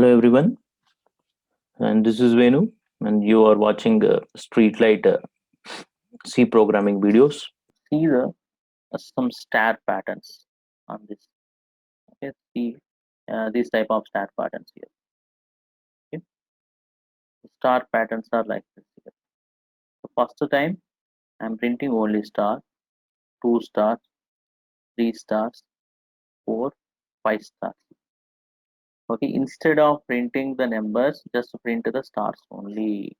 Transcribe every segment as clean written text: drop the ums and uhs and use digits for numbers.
Hello everyone, and this is Venu, and you are watching Streetlight C programming videos. See the some star patterns on this. Okay, see these type of star patterns here. Okay, the star patterns are like this here. The first time I'm printing only star, two stars, three stars, four, five stars. Okay, instead of printing the numbers, just print the stars only.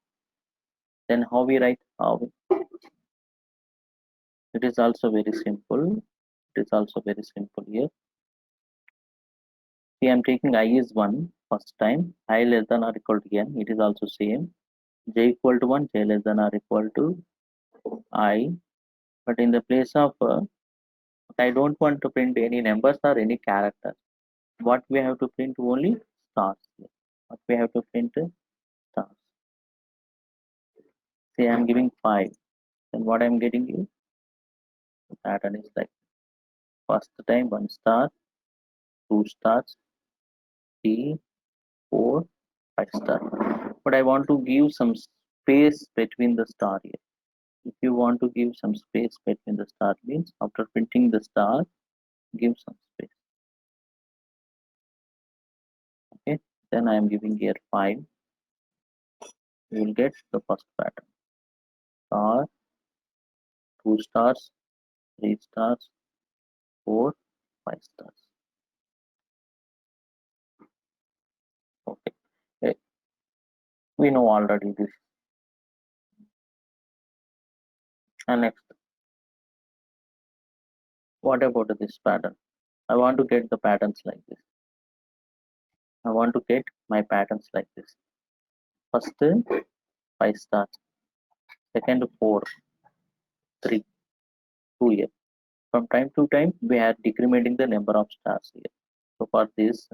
Then how we write? How it is also very simple. It is also very simple here. See, I'm taking I is 1 first time, I less than or equal to n, it is also same. J equal to 1, j less than or equal to I. But in the place of, I don't want to print any numbers or any characters. What we have to print only stars. What we have to print stars. Say I'm giving 5. Then what I'm getting is, the pattern is like first time 1 star, 2 stars, 3, 4, 5 star. But I want to give some space between the star here. If you want to give some space between the star means after printing the star, give some space. Okay, then I am giving here 5. You will get the first pattern. Star, 2 stars, 3 stars, 4, 5 stars. Okay, eh, we know already this. And next, what about this pattern? I want to get the patterns like this. I want to get my patterns like this. First, 5 stars. Second, 4, 3, 2 here. From time to time, we are decrementing the number of stars here. So for this,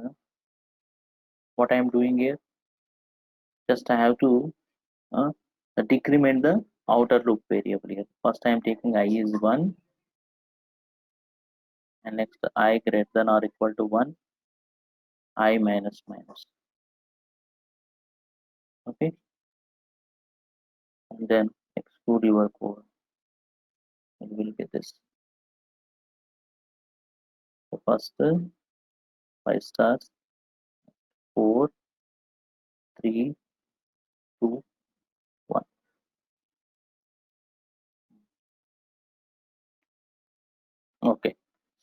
what I am doing here, just I have to decrement the outer loop variable here. First I am taking I is 1, and next I greater than or equal to 1, I minus minus. Okay, and then exclude your code, and we'll get this. So first 5 stars, 4, 3, 2, 1. Okay,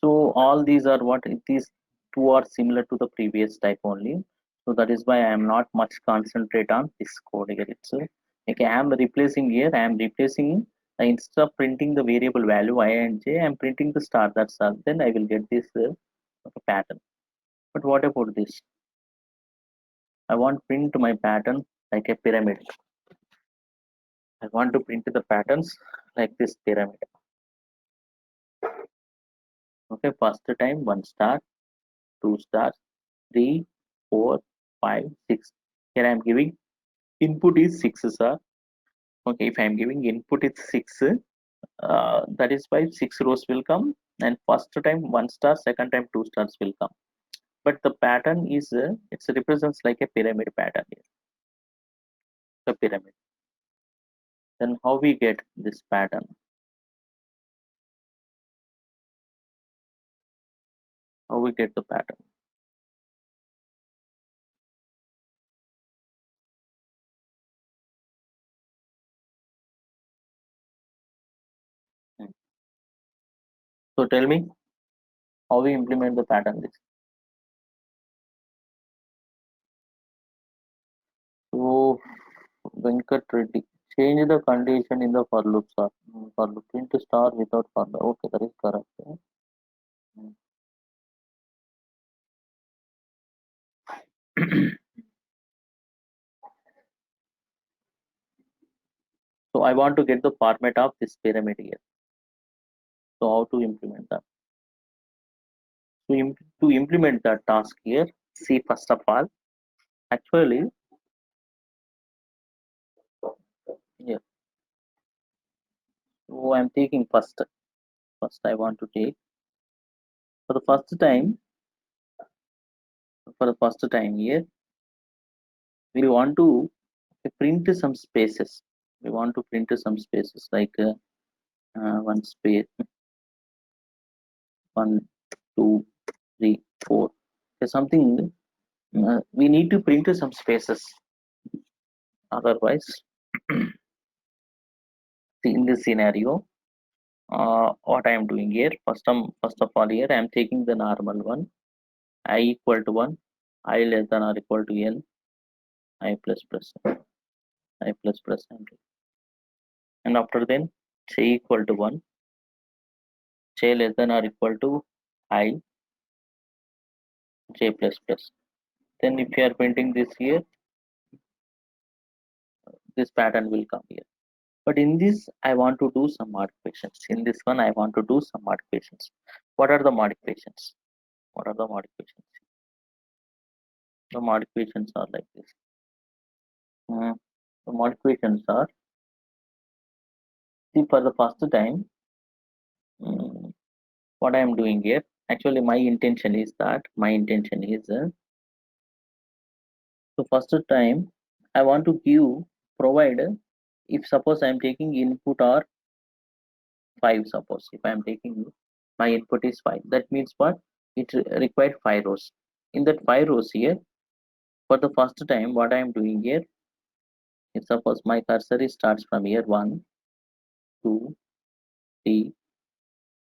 so all these are what these two are similar to the previous type only. So that is why I am not much concentrate on this code here itself. Okay, I am replacing here. I am replacing instead of printing the variable value I and j, I am printing the star. That's all. Then I will get this pattern. But what about this? I want print my pattern like a pyramid. I want to print the patterns like this pyramid. Okay, first time 1 star, 2 stars, 3, 4, 5, 6. Here I am giving input is 6, sir. Okay, if I am giving input is 6, that is why 6 rows will come, and first time 1 star, second time 2 stars will come. But the pattern is it represents like a pyramid pattern here. The pyramid. Then how we get this pattern? How we get the pattern? Hmm. So tell me how we implement the pattern this. So Venkat Reddy, change the condition in the for loop, sir. For loop print star without for loop. Okay, that is correct. Hmm. So I want to get the format of this pyramid here. So how to implement that? To implement that task here, see first of all, actually, yeah. So I'm taking first. First I want to take for the first time. For the first time here, we want to print some spaces. We want to print some spaces like one space, 1, 2, 3, 4. There's something we need to print some spaces. Otherwise, in this scenario, what I am doing here, first of all, here I am taking the normal one, I equal to 1, I less than or equal to n, I plus plus, I plus plus, and after then j equal to 1, j less than or equal to I, j plus plus. Then if you are printing this here, this pattern will come here. But in this, I want to do some modifications. In this one, I want to do some modifications. What are the modifications? What are the modifications? The modifications are like this. The modifications are, see, for the first time, what I am doing here, actually my intention is so first time I want to provide, if suppose I am taking input or 5, suppose if I am taking my input is 5, that means what, it required 5 rows. In that 5 rows here, for the first time, what I am doing here, if suppose my cursor starts from here, 1, 2, 3,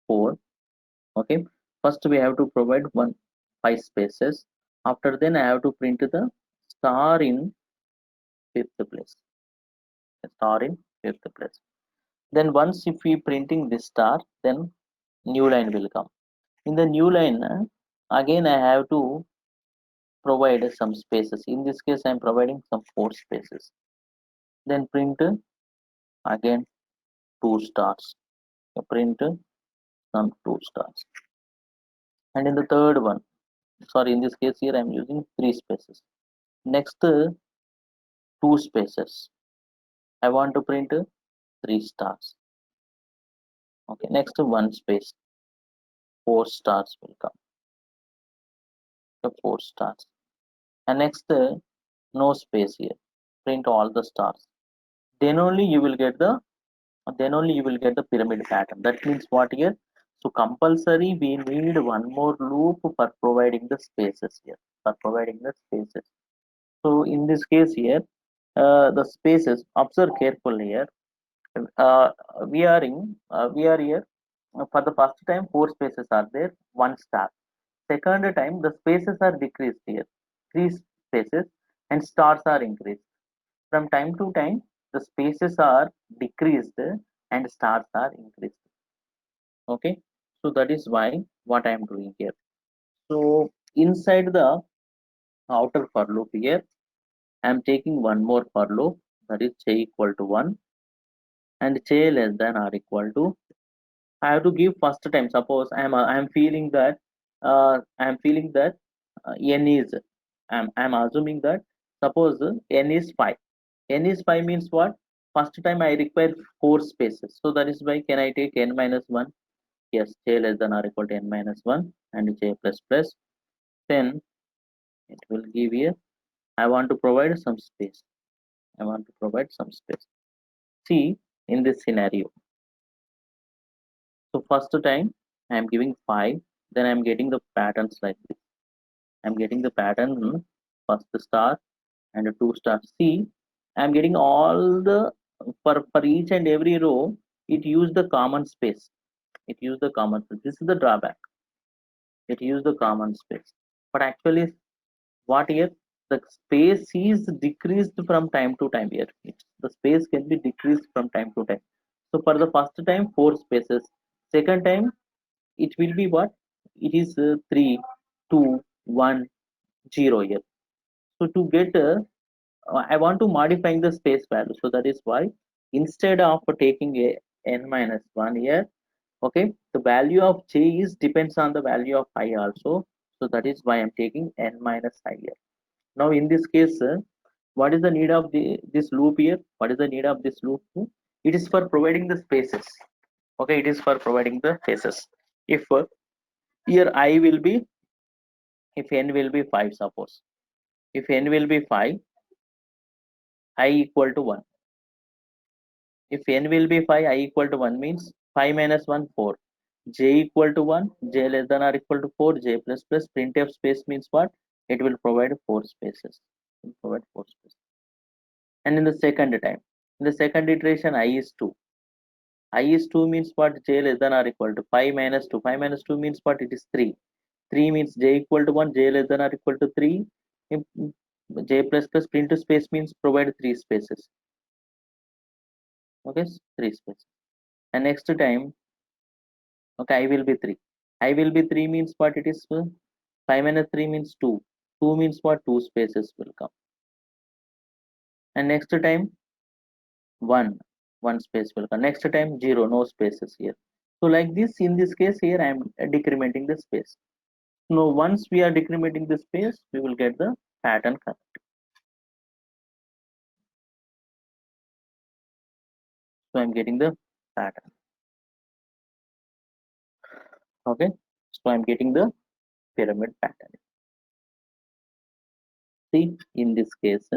4. Okay, first we have to provide 5 spaces. After then I have to print the star in 5th place, star in 5th place. Then once if we printing this star, then new line will come. In the new line, again I have to provide some spaces. In this case I am providing some 4 spaces. Then print again 2 stars, print some 2 stars. And in the third one, sorry, in this case here I am using 3 spaces. Next 2 spaces, I want to print 3 stars. Okay, next 1 space, 4 stars will come. The 4 stars. And next no space here, print all the stars. Then only you will get the pyramid pattern. That means what here, so compulsory we need one more loop for providing the spaces here, so in this case here, the spaces, observe carefully here, uh, we are here, for the first time 4 spaces are there, 1 star. Second time the spaces are decreased here, 3 spaces, and stars are increased. From time to time the spaces are decreased and stars are increased. Okay, so that is why what I am doing here. So inside the outer for loop here, I am taking one more for loop, that is j equal to 1 and j less than or equal to, I have to give first time. Suppose I am feeling that n is, I am assuming that, suppose n is 5. N is 5 means what? First time I require 4 spaces. So that is why can I take n minus 1? Yes, j less than or equal to n minus 1 and j plus plus. Then it will give here. I want to provide some space. See, in this scenario, so first time I am giving 5, then I am getting the patterns like this. I am getting the pattern, first star and 2 stars. See, I am getting all the, for each and every row, it used the common space. This is the drawback. It used the common space. But actually, what here? The space is decreased from time to time here. The space can be decreased from time to time. So for the first time, 4 spaces. Second time, it will be what? It is 3, 2, 1, 0 here. So to get, I want to modify the space value. So that is why instead of taking a n minus 1 here, okay, the value of j is depends on the value of I also. So that is why I'm taking n minus I here. Now in this case, what is the need of this loop here? What is the need of this loop? It is for providing the spaces. Okay, it is for providing the spaces. If here I will be, if n will be 5, suppose if n will be 5, I equal to 1. If n will be 5, I equal to 1 means 5 minus 1, 4. J equal to 1, j less than or equal to 4, j plus plus printf space means what? It will provide 4 spaces. It will provide 4 spaces. And in the second time, in the second iteration, I is 2. I is 2 means what? J less than or equal to 5 minus 2. 5 minus 2 means what? It is 3. 3 means j equal to 1, j less than or equal to 3. J plus plus print space means provide 3 spaces. Okay, 3 spaces. And next time, okay, I will be 3. I will be 3 means what? It is 5 minus 3 means 2. 2 means what? 2 spaces will come. And next time, 1. 1 space will come. Next time, 0. No spaces here. So like this, in this case here, I am decrementing the space. Now, once we are decrementing the space, we will get the pattern correct. So I'm getting the pattern. Okay. So I'm getting the pyramid pattern. See, in this case,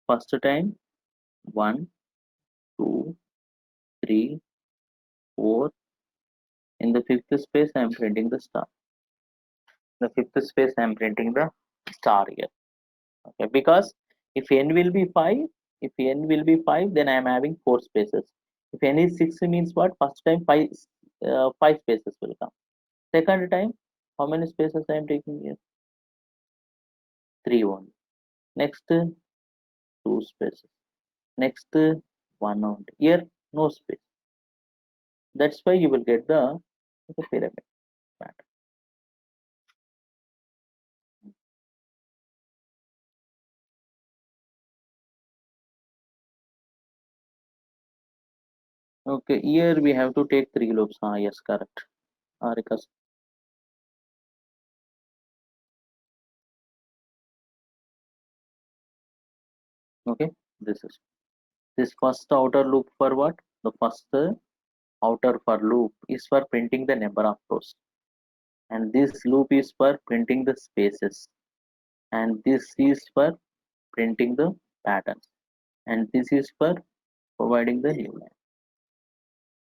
first time 1, 2, 3, 4. In the fifth space, I am printing the star. The fifth space, I am printing the star here. Okay, because if n will be 5, if n will be 5, then I am having 4 spaces. If n is 6 means what? First time 5 spaces will come. Second time, how many spaces I am taking here? 3 only. Next, 2 spaces. Next, 1 only. Here, no space. That's why you will get the pyramid pattern. Okay, here we have to take 3 loops. Ah, yes, correct. Because okay, this first outer loop for what? The first outer for loop is for printing the number of rows, and this loop is for printing the spaces, and this is for printing the patterns, and this is for providing the new line.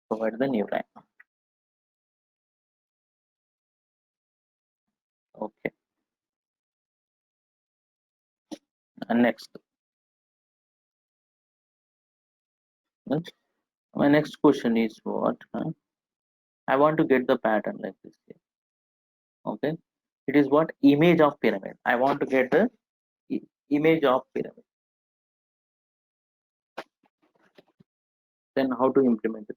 Provide the new line. Okay, and next. My next question is what? I want to get the pattern like this here. Okay, it is what? Image of pyramid. I want to get the image of pyramid. Then how to implement it?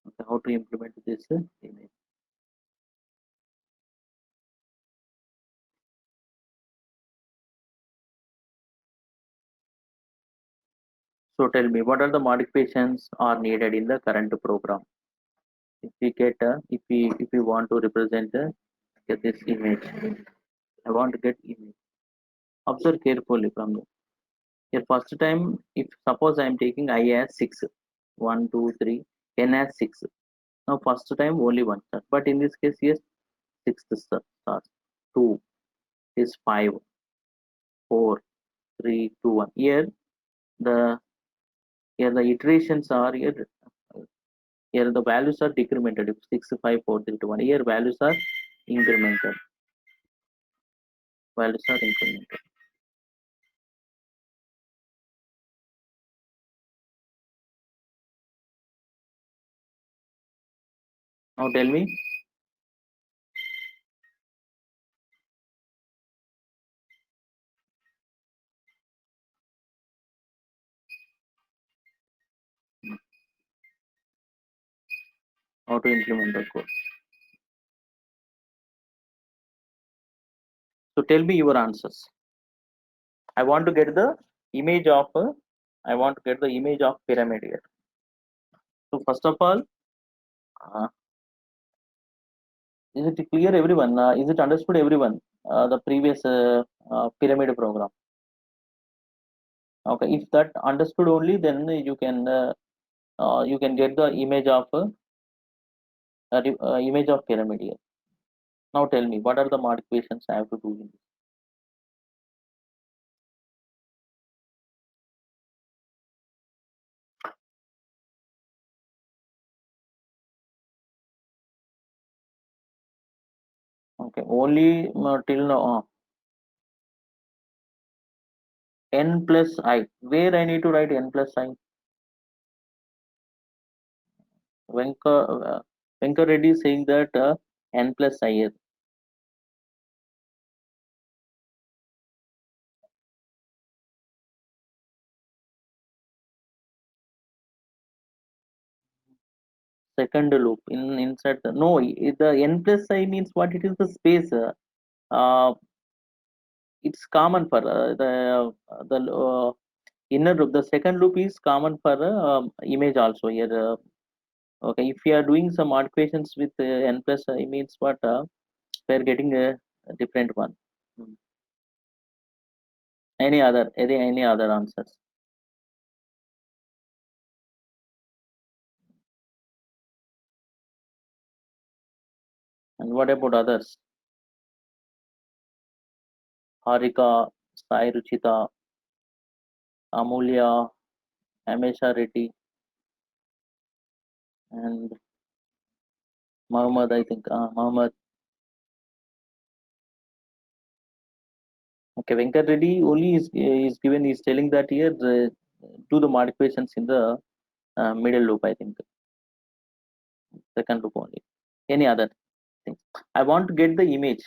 Okay, how to implement this image? So tell me, what are the modifications are needed in the current program? If we get if we want to represent get this image, I want to get image. Observe carefully from the here. First time, if suppose I am taking I as 6, 1, 2, 3, n as 6. Now first time only one star, but in this case yes, sixth star. 2 is 5, 4, 3, 2, 1. The here the iterations are here the values are decremented. If 6, 5, 4, 3, 2, 1. Here values are incremented. Values are incremented. Now tell me. How to implement the code. So tell me your answers. I want to get the image of I want to get the image of pyramid here. So first of all, uh, is it clear everyone? Is it understood everyone? The previous pyramid program. Okay, if that understood only, then you can get the image of pyramid here. Now tell me, what are the modifications I have to do in this? Okay, only till now. N plus I. Where I need to write n plus I? Venka Reddy is saying that n plus I is second loop inside the no. The n plus I means what? It is the space. Uh, it's common for the inner loop. The second loop is common for image also here. Okay, if you are doing some modifications with n plus I means what? We are getting a different one. Hmm. Any other answers? And what about others? Harika, Sai Ruchita, Amulya, Amesha Reddy, and Muhammad, I think. Muhammad. Okay, Venkat Reddy only is telling that here do the modifications in the middle loop, I think. Second loop only. Any other thing? I want to get the image.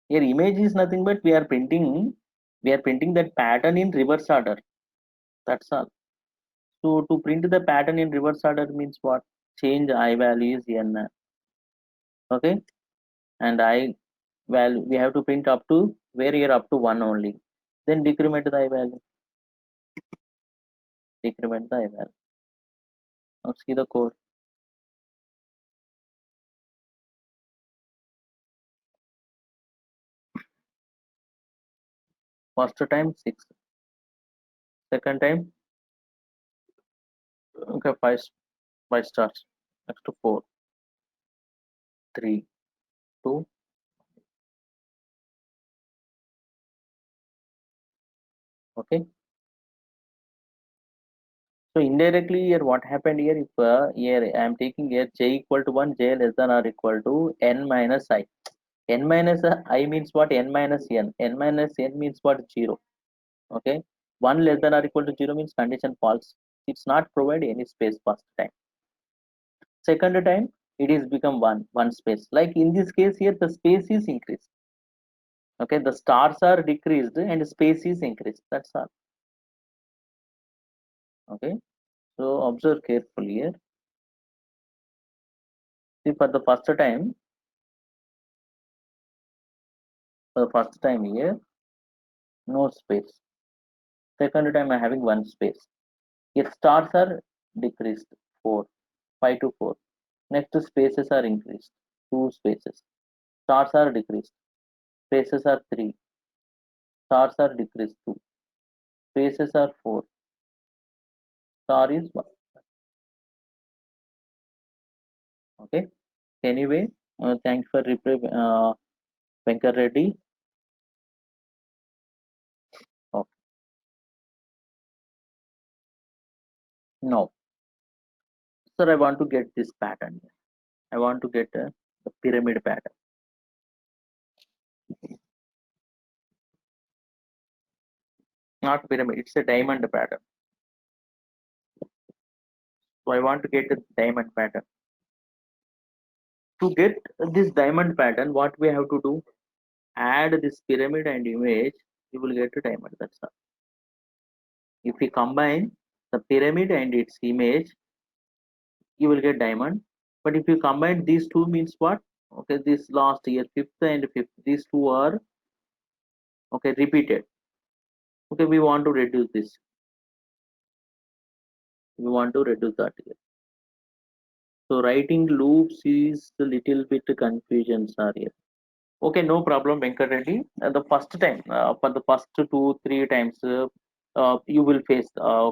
Here, image is nothing but we are printing that pattern in reverse order. That's all. So to print the pattern in reverse order means what? Change I value is n. Okay, and I value we have to print up to where here up to 1 only. Then decrement the I value. Decrement the I value. Now see the code. First time 6. Second time okay 5 stars. Next to 4, 3, 2. Okay. So indirectly here what happened here if here I am taking here j equal to 1, j less than or equal to n minus I. N minus I means what? N minus n. N minus n means what? 0. Okay. 1 less than or equal to 0 means condition false. It's not provide any space first time. Second time it is become one space. Like in this case here the space is increased. Okay. The stars are decreased and space is increased. That's all. Okay. So observe carefully here. See for the first time here no space. Second time I having one space. Here stars are decreased 4, 5 to 4. Next spaces are increased 2 spaces. Stars are decreased. Spaces are 3. Stars are decreased 2. Spaces are 4. Star is 1. Okay. Anyway, thanks for reply, Venkat Reddy. Okay. No, sir, I want to get this pattern. I want to get the pyramid pattern. Not pyramid, it's a diamond pattern. So I want to get a diamond pattern. To get this diamond pattern, what we have to do? Add this pyramid and image, you will get a diamond. That's all. If we combine the pyramid and its image, you will get diamond. But if you combine these two means what? Okay, this last year, fifth and fifth, these two are okay repeated. Okay, we want to reduce this. We want to reduce that here. So writing loops is a little bit confusion, sorry. Okay, no problem, Venkat Reddy. The first time, for the first 2, 3 times, you will face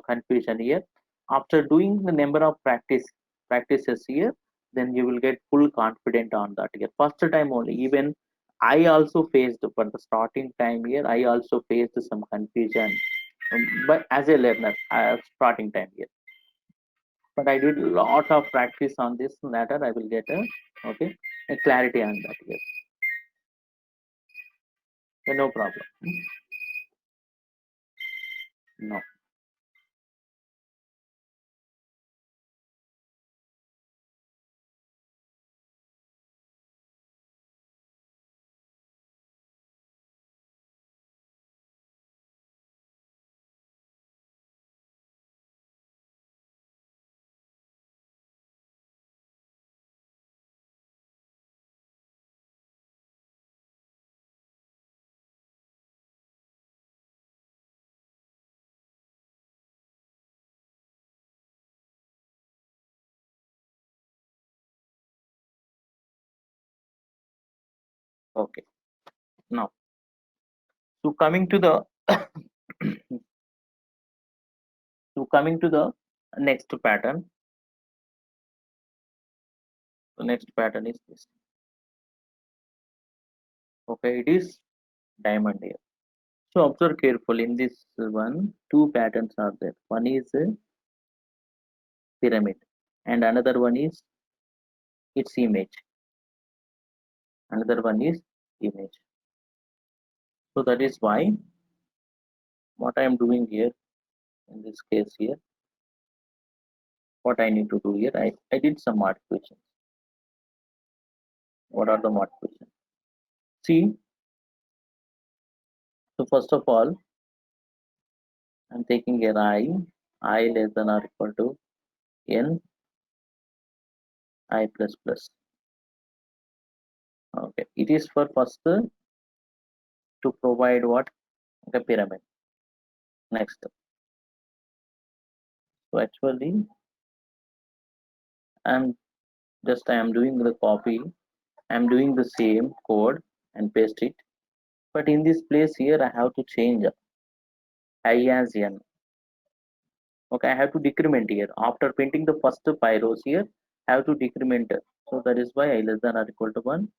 confusion here. After doing the number of practice, practices here, then you will get full confident on that here. First time only, even I also faced for the starting time here, I also faced some confusion, but as a learner, starting time here. But I did a lot of practice on this matter. I will get a clarity on that here. So no problem. No. Okay. Now, so coming to the next pattern. The next pattern is this. Okay, it is diamond here. So observe carefully in this one, two patterns are there. One is a pyramid, and another one is its image. Another one is image. So that is why what I am doing here in this case here, what I need to do here, I did some modifications. What are the modifications? See, so first of all, I'm taking an I less than or equal to n I plus plus. Okay, it is for first to provide what? The pyramid. Next, so actually I'm I am doing the copy. I'm doing the same code and paste it, but in this place here I have to change I as n. Okay, I have to decrement here after printing the first 5 rows here. I have to decrement, so that is why I less than or equal to 1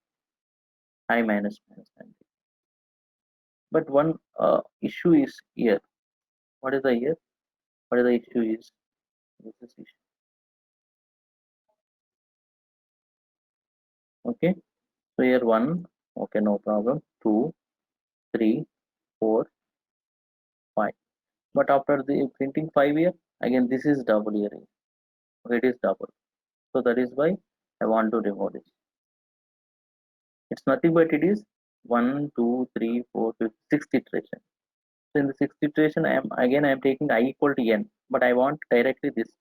I minus minus 90. But one issue is here. What is the here? What is the issue is this issue? Okay, so here 1, okay, no problem, 2, 3, 4, 5. But after the printing 5 here, again this is double here. Okay, it is double. So that is why I want to remove this. It's nothing but it is 1, 2, 3, 4, 5, 6th iteration. So in the 6th iteration, I am taking I equal to n, but I want directly this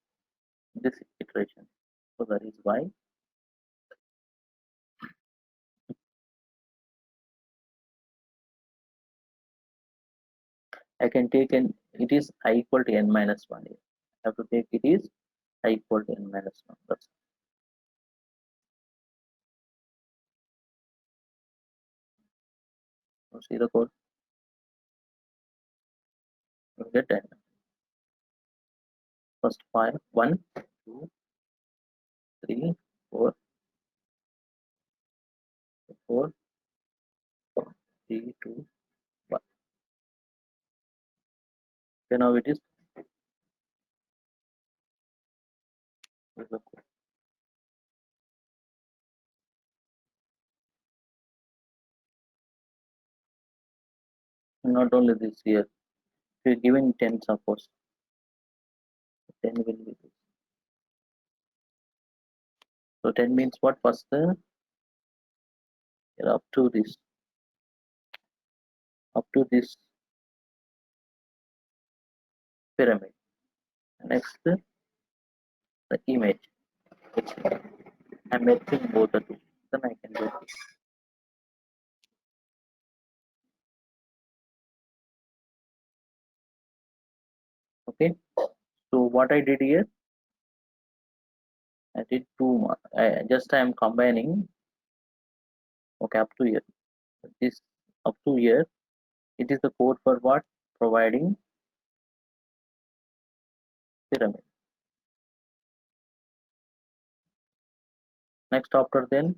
iteration. So that is why I can take n, it is I equal to n minus 1 here. I have to take it is I equal to n minus 1. That's see the code. You get n. First file 1, 2, 3, 4, 4, 3, 2, 1. Okay, now it is the code. Not only this here, if you're given 10, suppose 10 will be this. So 10 means what? First up to this pyramid. Next the image, which I'm merging both the two. Then I can do this. Okay. So what I did here, I did two. I am combining. Okay, up to here. This up to here. It is the code for what? Providing pyramid. Next after then,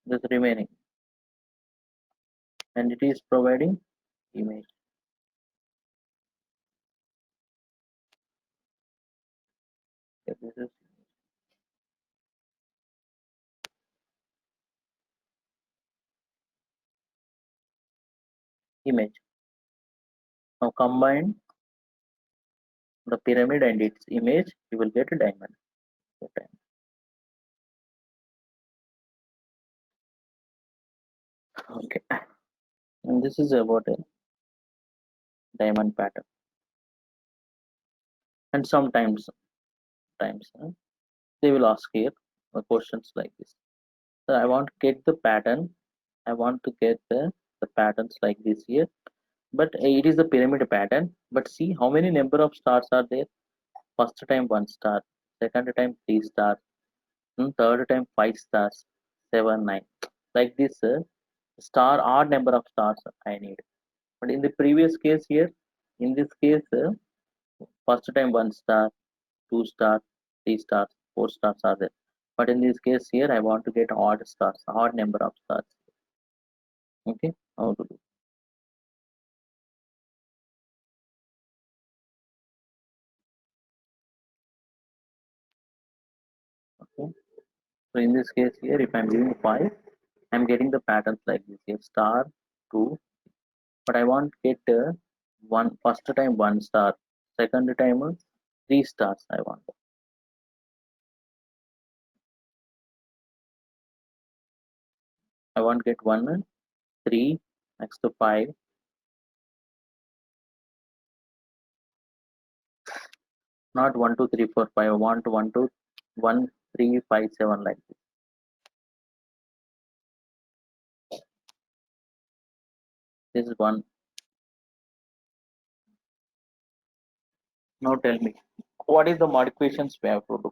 this remaining, and it is providing image. Okay, this is image. Now combine the pyramid and its image, you will get a diamond. Okay, and this is about a diamond pattern. And sometimes they will ask here questions like this. So I want to get the pattern. I want to get the patterns like this here. But it is the pyramid pattern. But see how many number of stars are there. First time 1 star, second time 3 stars, third time 5 stars, 7, 9. Like this, star odd number of stars I need. But in the previous case here, in this case, first time 1 star, 2 stars, 3 stars, 4 stars are there. But in this case here, I want to get odd stars, odd number of stars. Okay, how to do? Okay, so in this case here, if I'm giving 5, I'm getting the patterns like this here, star, 2, but I want to get one first time 1 star, second time 3 stars. I want to get 1, 3, next to 5. Not 1, 2, 3, 4, 5. I want 1, 2, 1, 3, 5, 7 like this. This is 1. Now tell me, what is the modifications we have to do?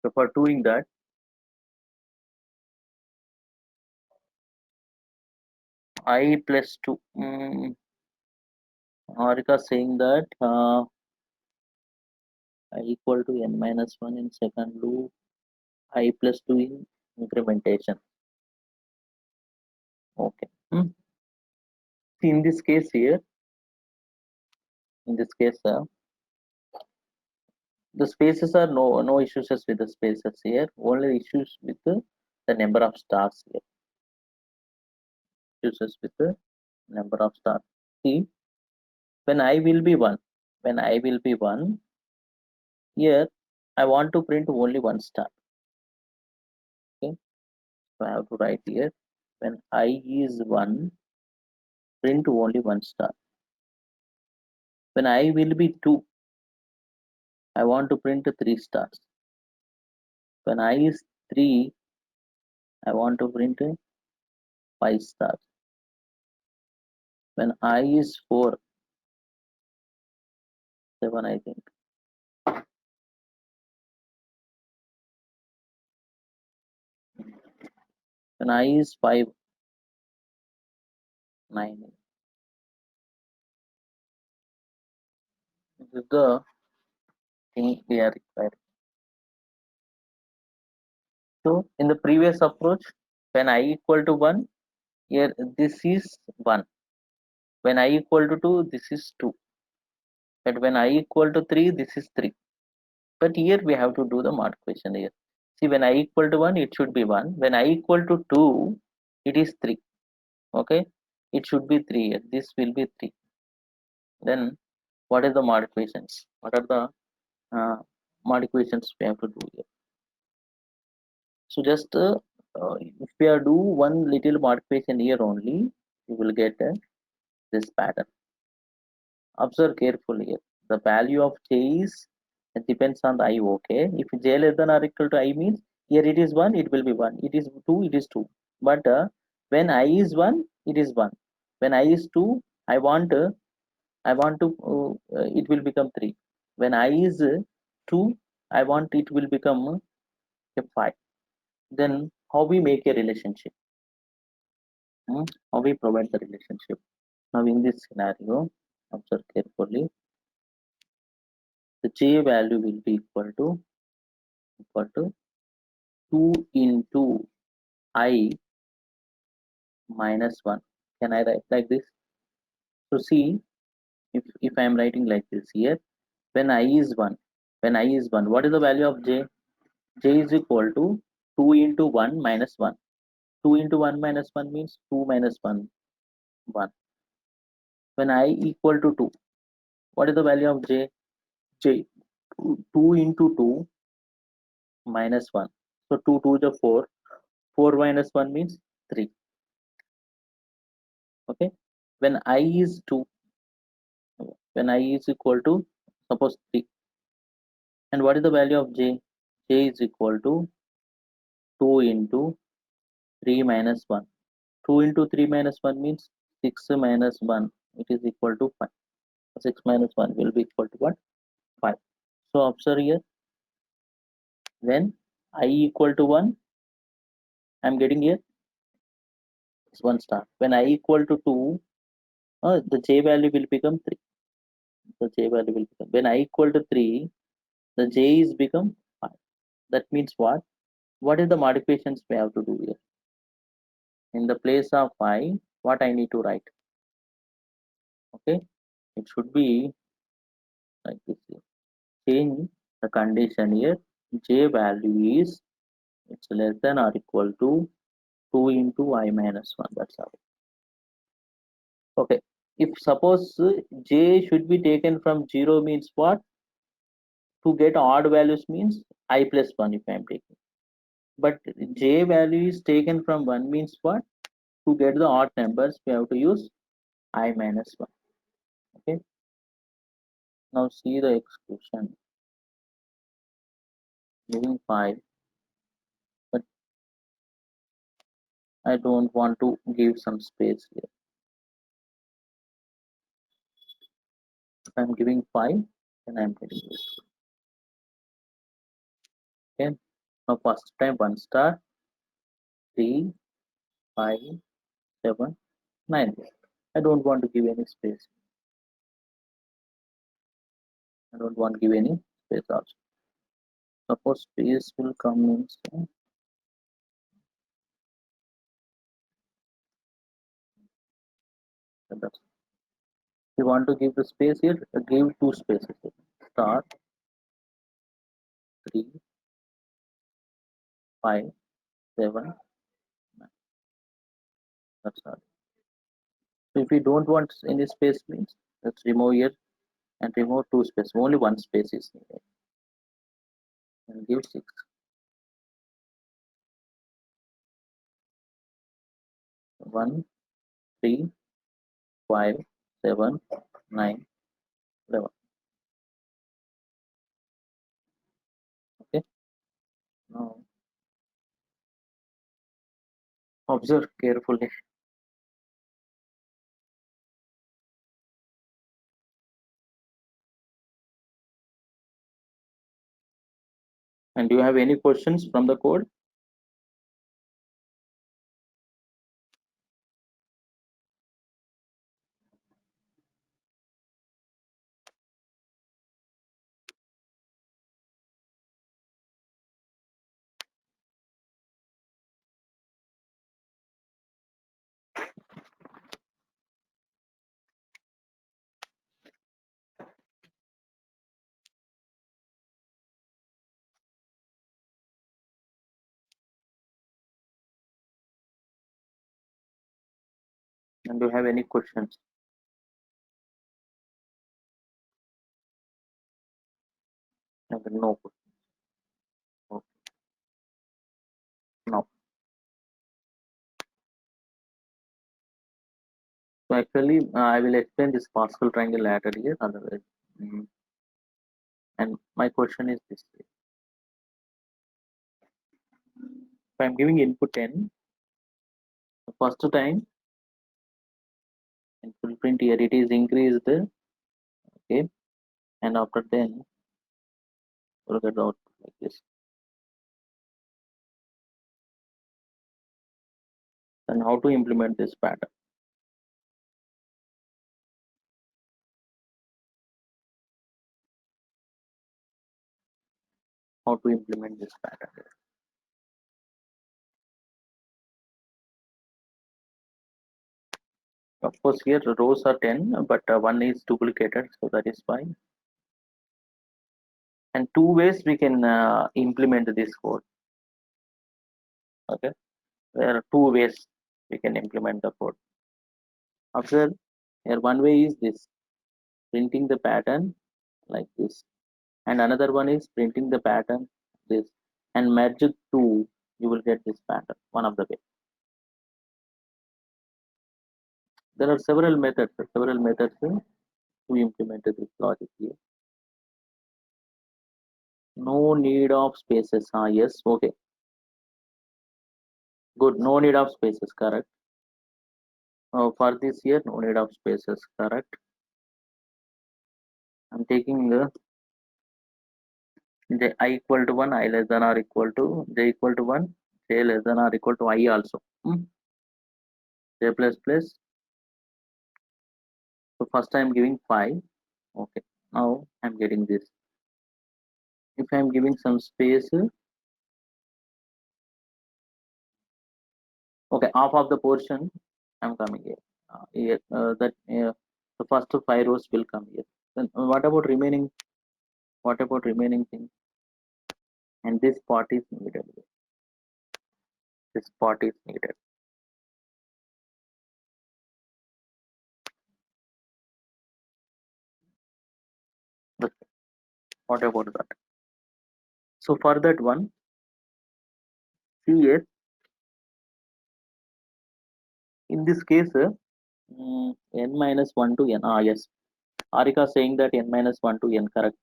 So for doing that, I plus 2. Harika saying that I equal to n minus 1 in second loop, I plus 2 in incrementation. Okay. See, in this case here, the spaces are no issues with the spaces here, only issues with the number of stars here. Issues with the number of stars. See, when I will be 1, here I want to print only 1 star. Okay, so I have to write here, when I is 1, print only 1 star. When I will be 2, I want to print 3 stars. When I is 3, I want to print 5 stars. When I is 4, 7 I think. When I is 5, 9. This is the thing we are required. So in the previous approach, when I equal to 1, here this is 1. When I equal to 2, this is 2. But when I equal to 3, this is 3. But here we have to do the modification here. See, when I equal to 1, it should be 1. When I equal to 2, it is 3. Okay, it should be 3 here. This will be 3. Then what is the modifications? What are the modifications we have to do here? So just if we are do one little modification here only, you will get this pattern. Observe carefully here. The value of j is, it depends on the I. Okay, if j less than or equal to I means Here it is 1, it will be 1. It is 2, it is 2. But when I is 1, it is 1. When I is 2, I want to it will become 3. When I is 2, I want it will become 5. Then how we make a relationship? How we provide the relationship? Now in this scenario, observe carefully. The j value will be equal to 2 into I minus 1. Can I write like this? So see, if I am writing like this here, when I is 1, what is the value of j? J is equal to 2 into 1 minus 1. 2 into 1 minus 1 means 2 minus 1, 1. When I equal to 2, what is the value of j? J, 2 into 2 minus 1. So 2 2 is a 4. 4 minus 1 means 3. Okay. When I is 2, when I is equal to, suppose 3. And what is the value of j? J is equal to 2 into 3 minus 1. 2 into 3 minus 1 means 6 minus 1. It is equal to 5. 6 minus 1 will be equal to what? 5. So observe here, when I equal to 1, I am getting here 1 star. When I equal to 2, the j value will become 3. The j value will become. When I equal to 3, the j is become 5. That means what? What is the modifications we have to do here? In the place of I, what I need to write? Okay, it should be like this here. Change the condition here. J value is it's less than or equal to 2 into I minus 1. That's all. Okay. If suppose j should be taken from 0 means what? To get odd values means I plus 1 if I am taking. But j value is taken from 1 means what? To get the odd numbers, we have to use I minus 1. Okay. Now see the exclusion. Giving 5, but I don't want to give some space here. If I'm giving 5, then I'm getting this. Okay. Now first time 1 star, 3, 5, 7, 9. I don't want to give any space. I don't want to give any space also. Suppose space will come means if you want to give the space here, give 2 spaces here. Star 3, 5, 7, 9. That's all. So if you don't want any space means let's remove here and remove 2 space. Only 1 space is needed. And give 6. 1, 3, 5, 7, 9, 11. Okay. Now observe carefully. And do you have any questions from the code? And do you have any questions? Okay, no question. Okay. No. So actually, I will explain this Pascal triangle later here. Otherwise, and my question is this: I'm giving input 10, the first time in full print here it is increased, okay, and after 10 we'll get the output like this. Then how to implement this pattern? How to implement this pattern? Of course, here the rows are 10, but one is duplicated, so that is fine. And two ways we can implement this code. Okay, there are two ways we can implement the code. After here, one way is this, printing the pattern like this, and another one is printing the pattern this, and merge the two, you will get this pattern. One of the way. There are several methods to implement this logic here. No need of spaces. Yes, okay, good. No need of spaces, correct. For this here, no need of spaces, correct. I'm taking j I equal to 1, I less than or equal to j equal to 1, j less than or equal to I also. J plus plus. So first I'm giving 5. Okay, now I'm getting this. If I'm giving some space, okay, half of the portion I'm coming here. The first 5 rows will come here. Then what about remaining? What about remaining thing? And this part is needed. This part is needed. What about that? So for that one, see here, in this case, n minus 1 to n. Yes, Arika saying that n minus 1 to n, correct.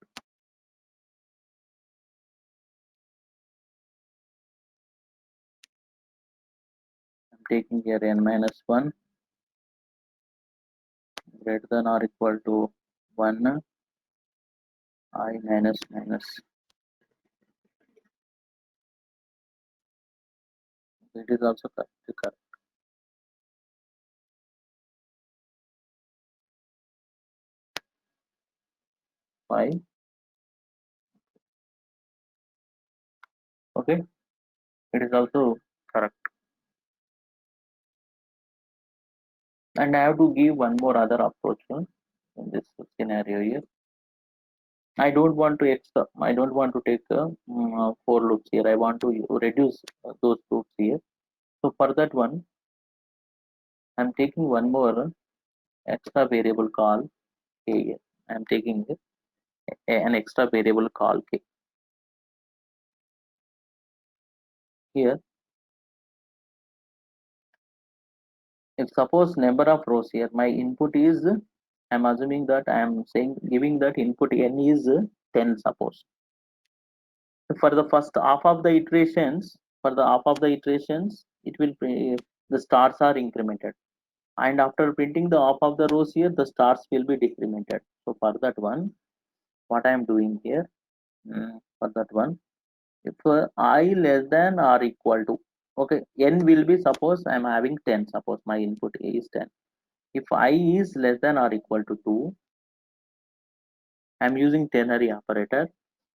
I'm taking here n minus 1 greater than or equal to 1 I minus minus. It is also correct. Fine. Okay, it is also correct. And I have to give one more other approach in this scenario here. I don't want to take 4 loops here. I want to reduce those loops here. So for that one, I'm taking one more extra variable called k here. I'm taking an extra variable called k. Here, if suppose number of rows here, my input is, I'm assuming that I am saying giving that input n is 10 suppose. For the first half of the iterations, it will the stars are incremented, and after printing the half of the rows here, the stars will be decremented. So for that one, what I am doing here, for that one, if I less than or equal to, okay, n will be, suppose I'm having 10, suppose my input is 10. If I is less than or equal to 2, I'm using ternary operator.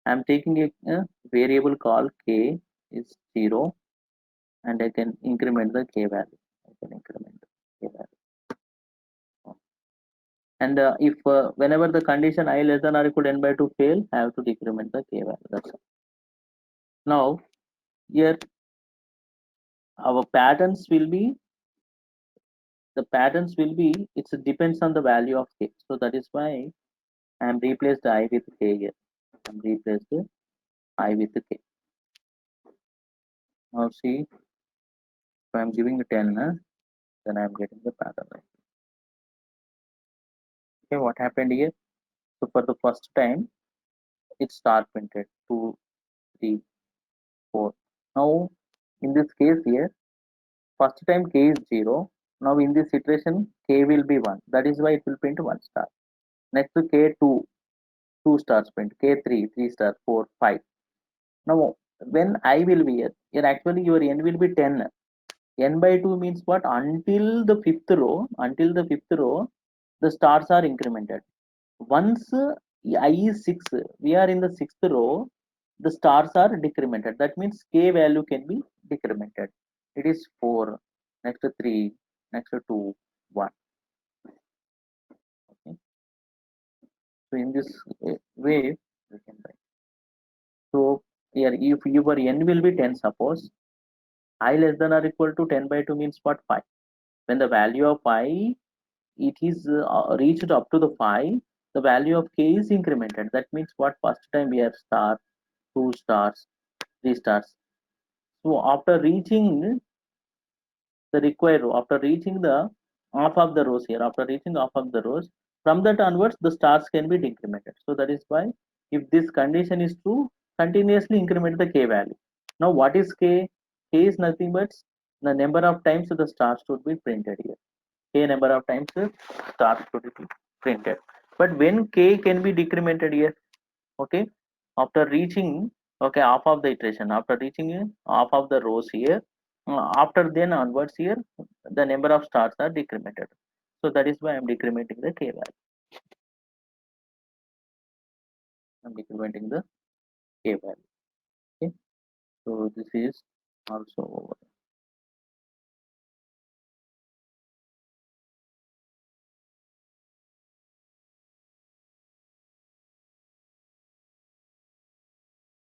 I'm taking a variable called k is 0, and I can increment the k value. I can increment the k value. And if whenever the condition I less than or equal to n by 2 fail, I have to decrement the k value. That's all. Now here our patterns will be, it depends on the value of k. So that is why I am replaced I with k here. I'm replaced I with k. Now see, if I'm giving 10, then I'm getting the pattern. Okay, what happened here? So for the first time, it's star printed 2, 3, 4. Now In this case here, first time k is 0. Now in this iteration k will be 1. That is why it will print 1 star. Next to k2, 2 stars print. K3, 3 star, 4, 5. Now when I will be here actually your n will be 10. N by 2 means what? Until the fifth row, the stars are incremented. Once I is 6, we are in the sixth row, the stars are decremented. That means k value can be decremented. It is 4, next to 3, next to 2, 1. Okay. So in this way, we can write. So here, if your n will be 10, suppose I less than or equal to 10 by 2 means what? 5. When the value of I it is reached up to the 5, the value of k is incremented. That means what? First time we have star, 2 stars, 3 stars. So after reaching the required row, after reaching the half of the rows here, after reaching half of the rows, from that onwards the stars can be decremented. So that is why if this condition is true, continuously increment the k value. Now what is k? K is nothing but the number of times the stars should be printed here. K number of times stars should be printed. But when k can be decremented here, okay, after reaching, okay, half of the iteration, after reaching half of the rows here, after then onwards here the number of stars are decremented. So that is why I'm decrementing the k value. I'm decrementing the k value. Okay, so this is also over.